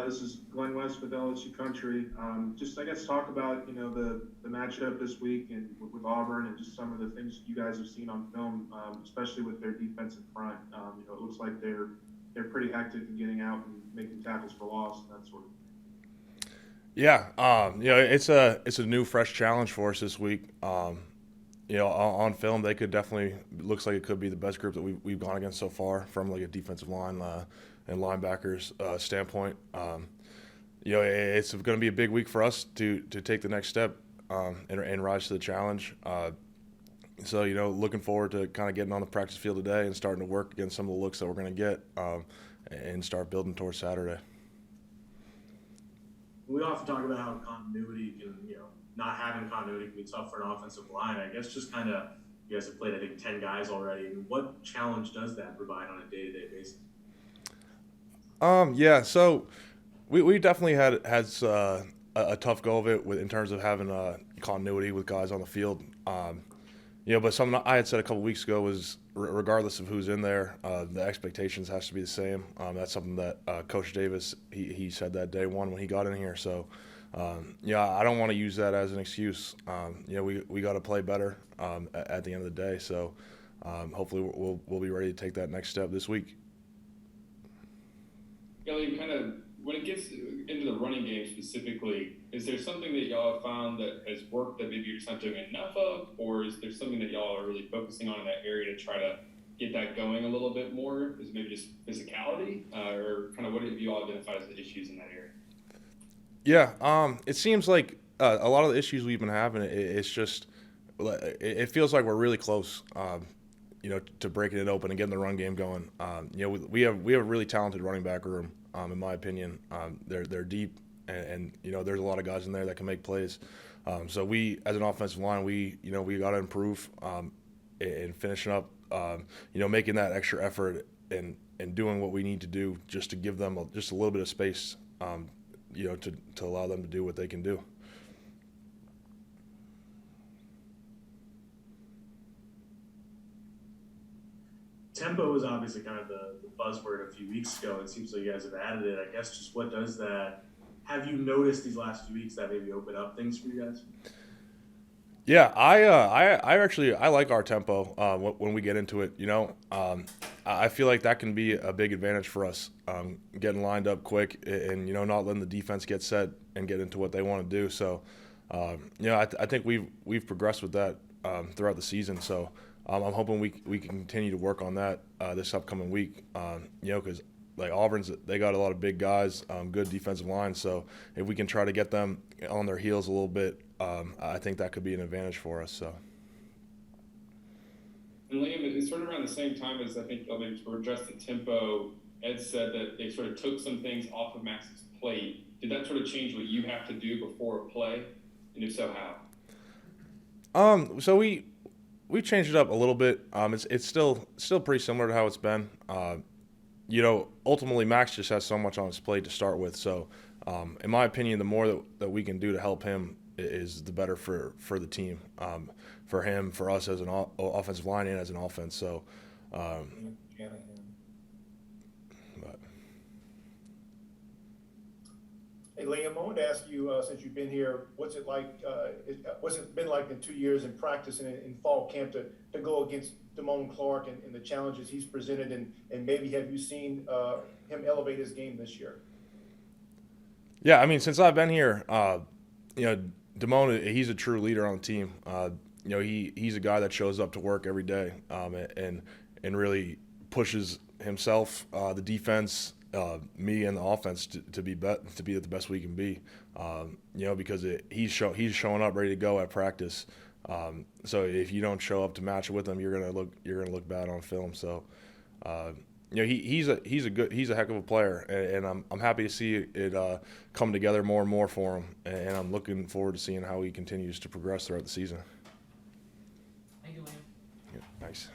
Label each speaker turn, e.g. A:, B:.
A: This is Glenn West with LSU Country. Just, I guess, talk about, the matchup this week and with Auburn and just some of the things you guys have seen on film, especially with their defensive front. It looks like they're pretty hectic in getting out and making tackles for loss and that sort of thing.
B: Yeah, it's a new, fresh challenge for us this week. On film, they could definitely looks like it could be the best group that we've gone against so far from like a defensive line and linebackers standpoint. It's going to be a big week for us to take the next step and rise to the challenge. Looking forward to kind of getting on the practice field today and starting to work against some of the looks that we're going to get and start building towards Saturday.
C: We often talk about how continuity can, not having continuity can be tough for an offensive line. I guess just kind of, you guys have played, I think, 10 guys already. And what challenge does that provide on a day-to-day basis?
B: So we definitely had a tough go of it in terms of having continuity with guys on the field. But something I had said a couple weeks ago was regardless of who's in there, the expectations has to be the same. That's something that Coach Davis he said that day one when he got in here. So I don't want to use that as an excuse. We got to play better at the end of the day. So hopefully we'll be ready to take that next step this week.
D: Kelly, kind of when it gets into the running game specifically, is there something that y'all have found that has worked that maybe you're just not doing enough of, or is there something that y'all are really focusing on in that area to try to get that going a little bit more? Is it maybe just physicality, or kind of what have you all identified as the issues in that area?
B: Yeah, it seems like a lot of the issues we've been having, it's just it feels like we're really close. To breaking it open and getting the run game going. We have a really talented running back room, in my opinion. They're deep, and there's a lot of guys in there that can make plays. So we, as an offensive line, we got to improve in finishing up, making that extra effort and doing what we need to do just to give them just a little bit of space, to allow them to do what they can do.
C: Tempo is obviously kind of the buzzword a few weeks ago. It seems like you guys have added it. I guess just what does that – have you noticed these last few weeks that maybe open up things for you guys?
B: Yeah, I actually like our tempo when we get into it. I feel like that can be a big advantage for us, getting lined up quick and not letting the defense get set and get into what they want to do. So, I think we've progressed with that throughout the season. So. I'm hoping we can continue to work on that this upcoming week, because like Auburn's, they got a lot of big guys, good defensive line. So if we can try to get them on their heels a little bit, I think that could be an advantage for us. So.
D: And Liam, it's sort of around the same time as I think they were addressed the tempo. Ed said that they sort of took some things off of Max's plate. Did that sort of change what you have to do before a play? And if so, how?
B: So we changed it up a little bit. It's still pretty similar to how it's been. Ultimately Max just has so much on his plate to start with. So, in my opinion, the more that we can do to help him is the better for the team, for him, for us as an offensive line and as an offense. So,
E: Hey, Liam, I wanted to ask you, since you've been here, what's it been like in 2 years in practice and in fall camp to go against Damone Clark and the challenges he's presented, and maybe have you seen him elevate his game this year?
B: Yeah, I mean, since I've been here, Damone, he's a true leader on the team. He's a guy that shows up to work every day, and really pushes himself, the defense, me and the offense to be the best we can be, because he's showing up ready to go at practice. So if you don't show up to match with him, you're gonna look bad on film. So, he's a heck of a player, and I'm happy to see it come together more and more for him, and I'm looking forward to seeing how he continues to progress throughout the season.
F: Thank you, Liam.
B: Yeah, nice.